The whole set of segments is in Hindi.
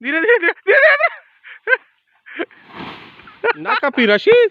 धीरे धीरे धीरे धीरे धीरे ना कापी रशीद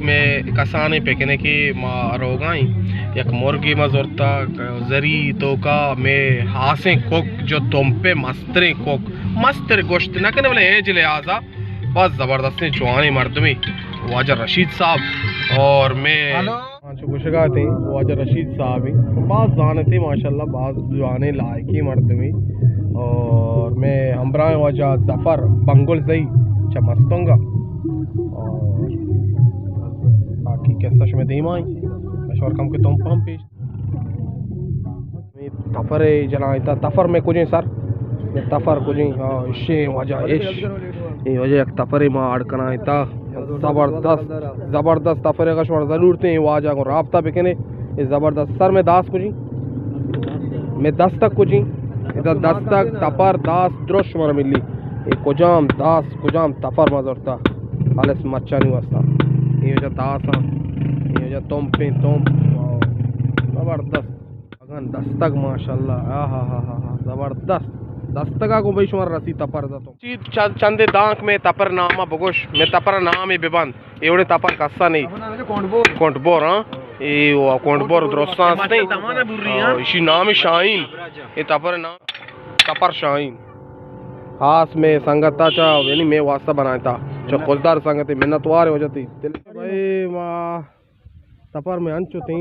में कसाने पेकने की रोगाई एक मुर्गी में जोरता जरी तो का में हासे कोक जो तुम पे मस्तरे कोक मस्तर गोश्त ना करने वाले एज ले आजा बस जबरदस्त जवानी मर्दमी वाजा रशीद साहब और मैं खुशगा थे वाजा रशीद साहब ही बाज जाने थे माशाल्लाह बाज जवाने लायकी मर्दमी और मैं हमरा वजह जफ़र बंगुल सही चमस्तूंगा और बाकी कैसा में दीमाई मशवर कम के तुम पम पेश तफर जना इतना तफर में कुछ सर मैं तफर कुछ इशे वजह इश ये वजह एक तफर में अड़कना इतना ज़बरदस्त तफर का शोर ज़रूरत है वाजा को राब्ता बिकने ये ज़बरदस्त सर में दास कुछ मैं दस तक कुछ इधर दस्तक तपर दास द्रोश मर मिली ये कुजाम दास कुजाम तपर मजरता खालिस मच्छा नहीं वस्ता ये जो दास ये जो तुम पे तुम जबरदस्त अगन दस्तक माशाल्लाह हा जबरदस्त दस्तका को भाई शुमार रसी तपर दा तो चंदे दांक में तपर नामा बगोश में तपर नाम है बेबंद एवढे तपर कस्सा नहीं कोंटबोर हां ये वो कोंटबोर द्रोस्तांस नहीं इसी नाम है शाहीन ये तपर नाम तपर शाहीन खास में संगता चा यानी मैं वास्ता बनाया था जो खुददार संगत मिन्नतवार हो जाती भाई वाह तपर में अंचो थे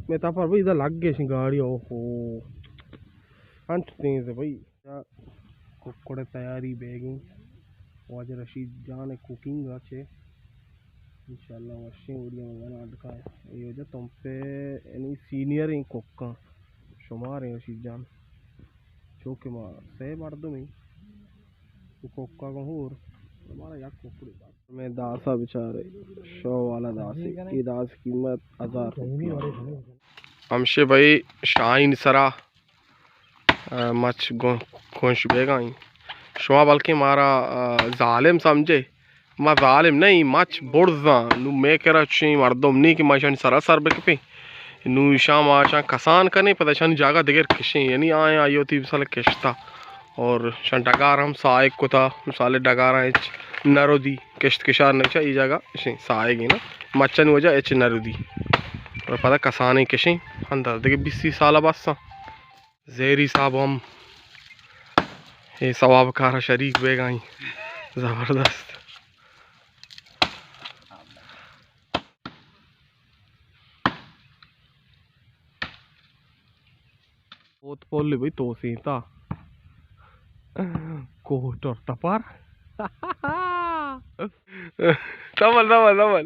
मैं तपर भाई इधर लग गए गाड़ी ओहो अंच थे भाई कुकड़े तैयारी बेगी वाज रशीद जान कुकिंग अच्छे इंशाल्लाह वशे वीडियो में गाना अटका है ये जो तुम पे यानी सीनियर ही कुक शुमार है रशीद जान जो कि मां से मर्दों में कुक्का को होर हमारा यार कुकड़ी बात में दासा बेचारे शो वाला दास ये दास कीमत 1000 हमशे भाई शाहीन सरा मच गोश बेगाई शुआ बल्कि मारा जालिम समझे मैं जालिम नहीं मच बुर्जा नु मैं करा ची मर्दम नहीं कि माशान सरासर बेकपे नु शाम आशा कसान करने पता शान जागा दिगर किशे यानी आए आयो थी साले किश्ता और शान डगार हम साइक को था साले डगारा एच नरोदी किश्त किशार नहीं चाहिए जगह इसे साएगी ना मच्छन वजह एच नरोदी और पता कसाने किशे अंदर देखिए 20 साल बस ज़ेरी साहब हम ये सवाब कार शरीक बेगाई ज़बरदस्त बहुत बोल भाई तो सीता कोट और तपर तमल तमल तमल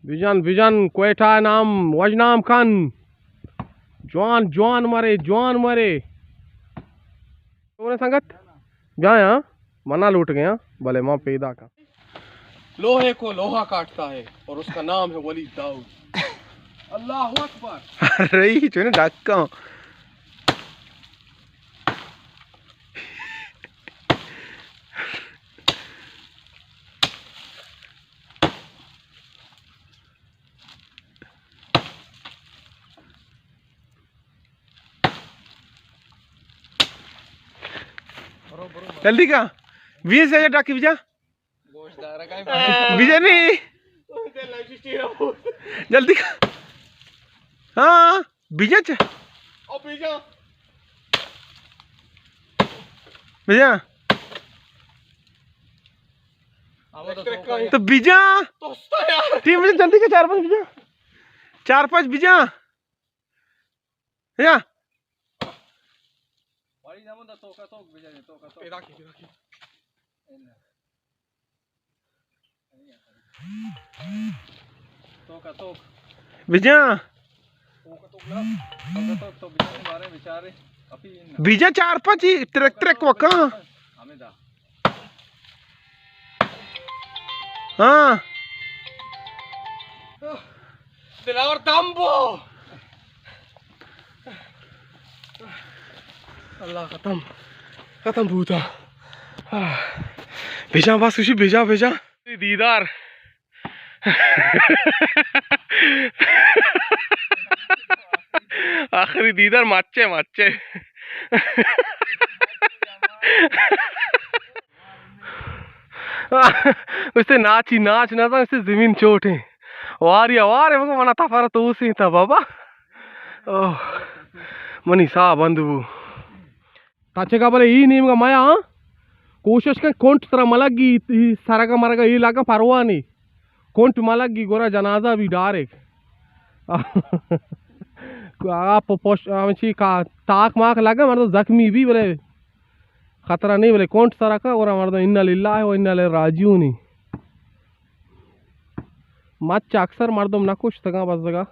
बिजान बिजान कोयटा नाम वजनाम खान जवान जवान मरे तो संगत जाया मना लूट गया भले माँ पैदा का लोहे को लोहा काटता है और उसका नाम है वली दाऊद अल्लाह अकबर अरे जो ना डक्का जल्दी का 20 हजार टाकी बिजा बिजा नहीं जल्दी का हाँ बिजा बिजा तो बिजा ठीक है जल्दी का 4-5 बिजा 4-5 बिजा या बिजा बिजा 4-5 ट्रक ट्रक वका हाँ दिलावर दम्बो अल्लाह खत्म भूता भेजा बस खुशी भेजा दीदार आखिरी दीदार माचे माचे उससे नाच ही नाच ना था, उससे जमीन चोट है वार वो मना तफारा तो उसी था बाबा। ओह मनी सा बंधु ताचे का बोले ई नीम का माया कोशिश कर कोंट तरह मलगी सारा का मरगा ये लागा परवाह नहीं कोंट मलगी गोरा जनाजा भी डायरेक्ट आप पोस्ट का ताक माक लगा मर्द जख्मी भी बोले खतरा नहीं बोले कोंट सारा का और मर्द इन्ना लिल्लाह व इन्ना इलैहि राजिऊन मच अक्सर मर्दम ना कुछ तगा बस जगह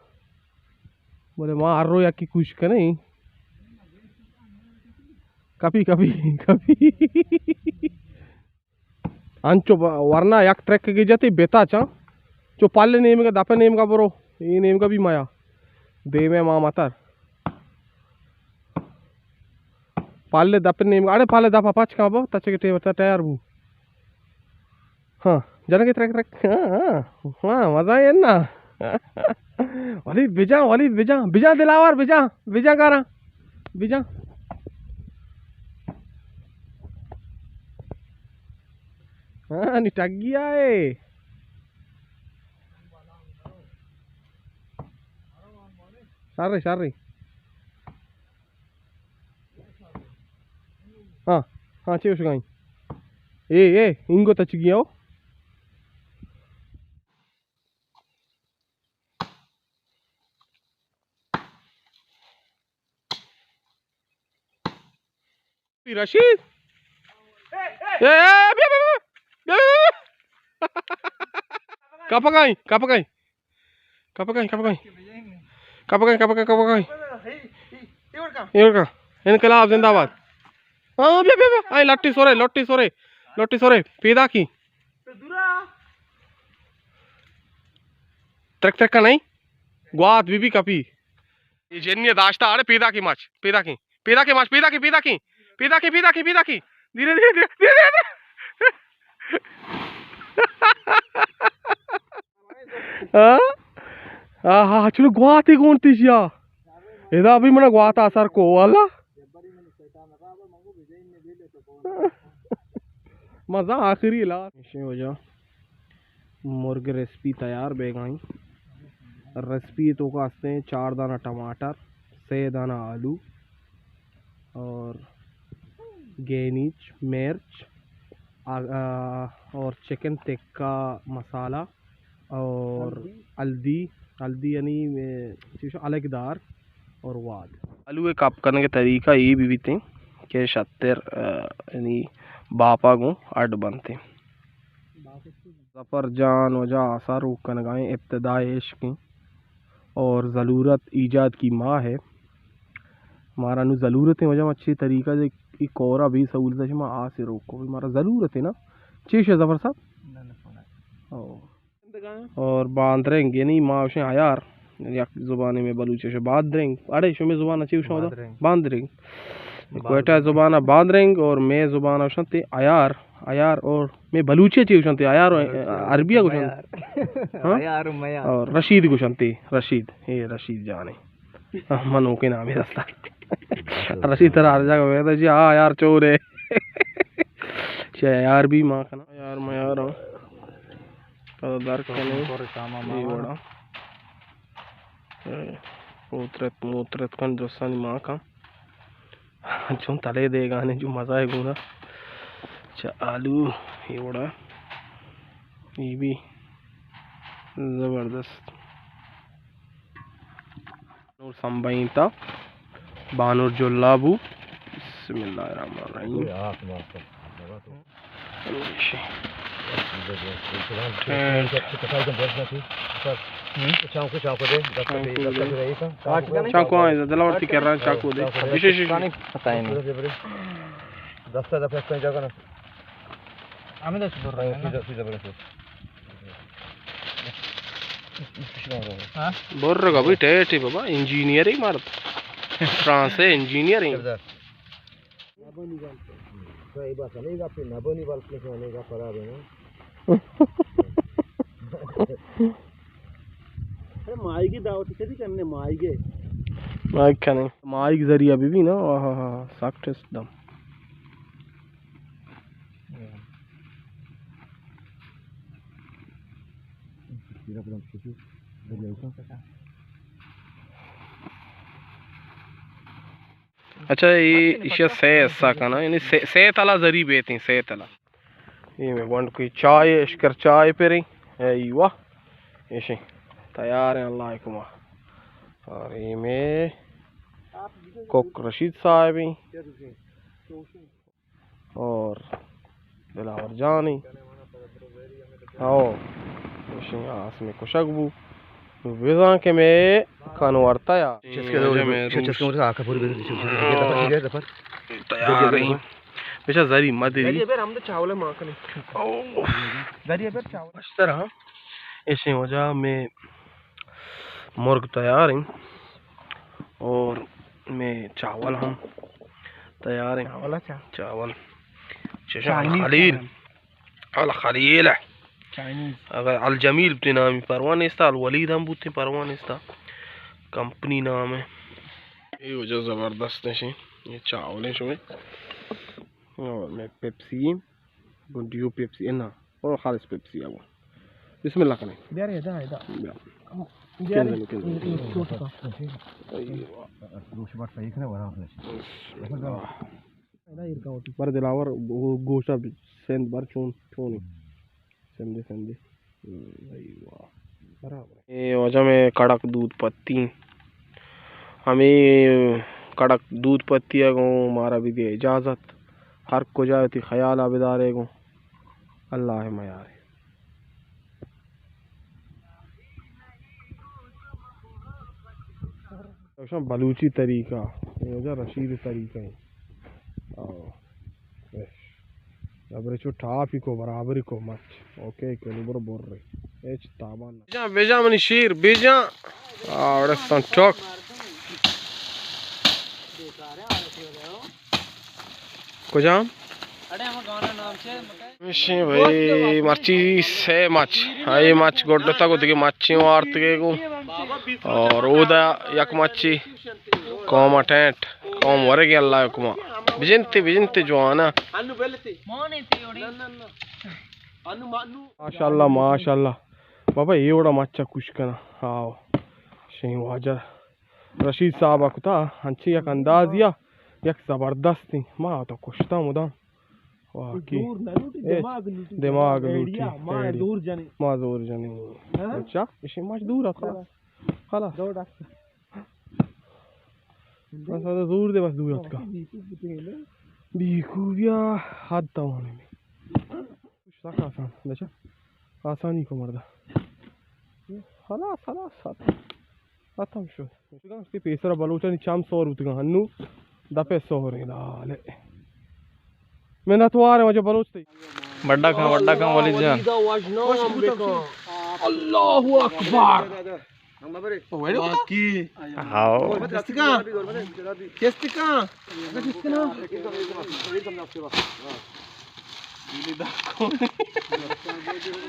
बोले माँ अर्रो या की कुछ का नहीं कभी कभी कभी अंचो वरना एक ट्रैक की जाती बेता चा जो पाले नेम का दपे नेम का बरो ये नेम का भी माया दे में माँ मातर पाले दपे नेम अरे पाले दपा पाँच का बो तचे के टे बता तैयार बू हाँ जाना के ट्रैक ट्रैक हाँ हाँ मजा है ना वाली बिजा दिलावर बिजा कारा बिजा हाँ नहीं टक गया है सारे हाँ हाँ चे उस गाई ए इंगो तच गया हो रशीद Kapagay. इनकलाब जिंदाबाद। हाँ आई लट्टी सोरे पैदा की ट्रक का नहीं ग्वात बीबी कपी ये जन्य दाश्ता अरे पैदा की माच पैदा की धीरे हाँ चलो ग्वाती कौन तीसिया इधर अभी मना ग्वाता सर को वाला मजा आखिरी ला हो जा मुर्गे रेसिपी तैयार बेगाई रेसिपी तो कास्ते हैं 4 दाना टमाटर 6 दाना आलू और गेनीच मिर्च और चिकन टिक्का मसाला और हल्दी यानी अलगदार और वाद आलू काप करने के तरीका ये भी थे कि शत्तर यानी बापा को अड बनते जफर जान वजह आसार कन गाएँ इब्तदा इश्क की और ज़रूरत ईजाद की माँ है हमारा नु ज़रूरत है वजह अच्छी तरीका से कोरा भी सहूलत है आ से रोको भी हमारा ज़रूरत है ना चीश है जफर साहब और बांद्रेंग यानी माँ उसे आयार ज़ुबान में बलूचे बांद्रेंग अरे शो में ज़ुबान अच्छी उसे बांद्रेंग कोयटा ज़ुबान बांद्रेंग और मैं ज़ुबान उसे आयार और मैं बलूचे ची उसे आयार अरबिया कुछ और रशीद कुछ रशीद ये रशीद जाने मनो के नाम है रास्ता रशीद तरह हर जगह गया जी हाँ यार चोर है यार भी माँ का ना यार मैं यार बड़ा मोतरत कन दोस्तानी माँ का जो तले देगा ने जो मज़ा है गुना अच्छा आलू ये बड़ा ये भी ज़बरदस्त नूर संबाइता बानूर जुल्लाबू बिस्मिल्लाहिर्रहमानिर्रहीम चाकू दलावती कर रहा है चाकू दे विशेष पता ही नहीं दस्ता दफा कहीं जगह ना हमें दस दूर रहे बोल रहा भाई टेट बाबा इंजीनियरिंग मारत फ्रांस है इंजीनियरिंग अरे माई की दावत कैसी करने माई के माइक का नहीं माइक जरिया भी ना हाँ हाँ सख्त एकदम अच्छा ये इसे से ऐसा का ना यानी से तला जरी बेती से तला ये मैं वांट कोई चाय इश्कर चाय पे रही है वाह ये तैयार है अल्लाह कुमा और ये में कोक रशीद साहब ही और दिलावर जानी आओ ये आसमी कुशकबू विज़ा के में कानूरता या तैयार है बेचा जरी मदरी हम तो चावल मां कने ओ जरी पे चावल इस तरह ऐसे वजह में मुर्ग तैयार है और में चावल हम तैयार है चावल खलील अल खलील है अगर अल जमील अपने नाम ही परवान इसता अल वलीद हम बूते परवान इसता कंपनी नाम है ये वजह ज़बरदस्त है ये चावल है शुमे और मैं पेप्सी बुंदियो पेप्सी ना और खालिस पेप्सी है वो बिस्मिल्लाह करें यार ये दा पर दिलावर गोशा सेंध बार चोन चोनी संदे संदे भाई वाह बराबर ये वजह में कड़क दूध पत्ती हमें कड़क दूध पत्ती है गो मारा भी दे इजाज़त हर को जाए थी ख्याल आबिदारे गो अल्लाह है मयार बलूची तरीका ये वजह रशीद तरीका है अब चो टाफी को बराबरी को मच ओके के बर बोर रही एच तामान बेजा बेजा मनी शीर बेजा और संटोक को जाम अरे हम गाना नाम से मिशी भाई मच्छी से मच हाय मच गोडता को दिखे मच्छी वार्त के को और ओदा यक मच्छी कौम अटेंट कौम वरगे अल्लाह कुमा बिजनते जवाना माशाल्लाह माशाल्लाह बाबा ये ओड़ा मच्छा कुछ करना हाँ शही वाजर रशीद साहब अकुता हंची यक अंदाज या यक जबरदस्त थी माँ तो कुश्ता मुदाम वाह की दिमाग लूटी माँ दूर जानी अच्छा इसे मच दूर आता खाला बस आता दूर दे बस दूर आता बीखूबिया हाथ दवाने में कुछ रखा आसान देखा आसानी को मर्दा खाला खाला साथ आता शो उसके पेसरा बलोचा निचाम 100 रुपये हन्नू दपे 100 हो रही लाले मैं ना तो आ रहा मुझे बलोच थे बड्डा खां वाली जान अल्लाहु अकबर की आओ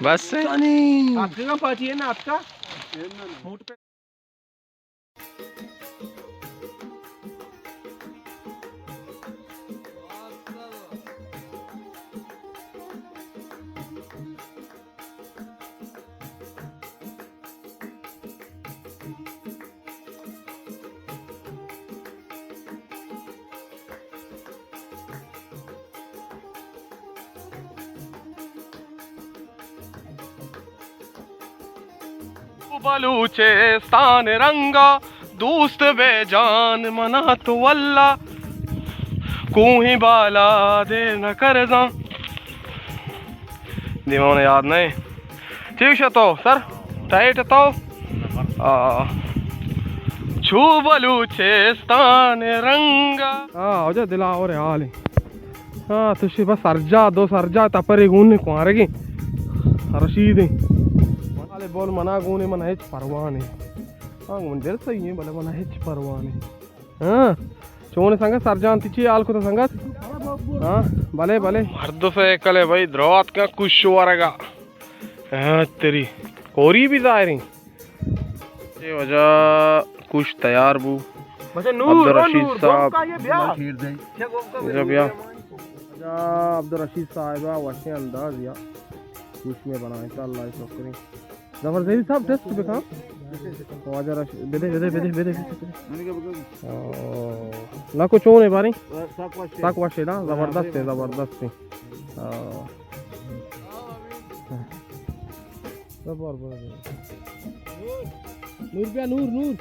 बस आपका पार्टी है ना आपका बलूचिस्तान रंगा दोस्त बेजान मना तो अल्लाह कोई बाला दे न कर जा दिमाग में याद नहीं ठीक है तो सर टाइट तो छू बलूचिस्तान रंगा हो जा दिला और हाल हाँ तुझे बस सरजा दो सरजा तपर गुन कुआरेगी रशीद बोल मना गुने मना हेच परवाने हाँ मंदिर सही है भले मना हेच परवाने हाँ चोने संगत सरजान तिची आल को तो संगत हाँ भले भले मर्द से कले भाई द्रोत का कुछ वारेगा हाँ तेरी कोरी भी जायरी ये वजह कुछ तैयार बू अब्दुल रशीद साहब जब या अब्दुल रशीद साहब वैसे अंदाज या कुछ में बनाए अल्लाह शुक्र जबर जैदी साहब टेस्ट पे काम वाजा रशीद बेदे बेदे बेदे बेदे ना कुछ होने बारी साक वाशे ना जबरदस्त है नूर नूर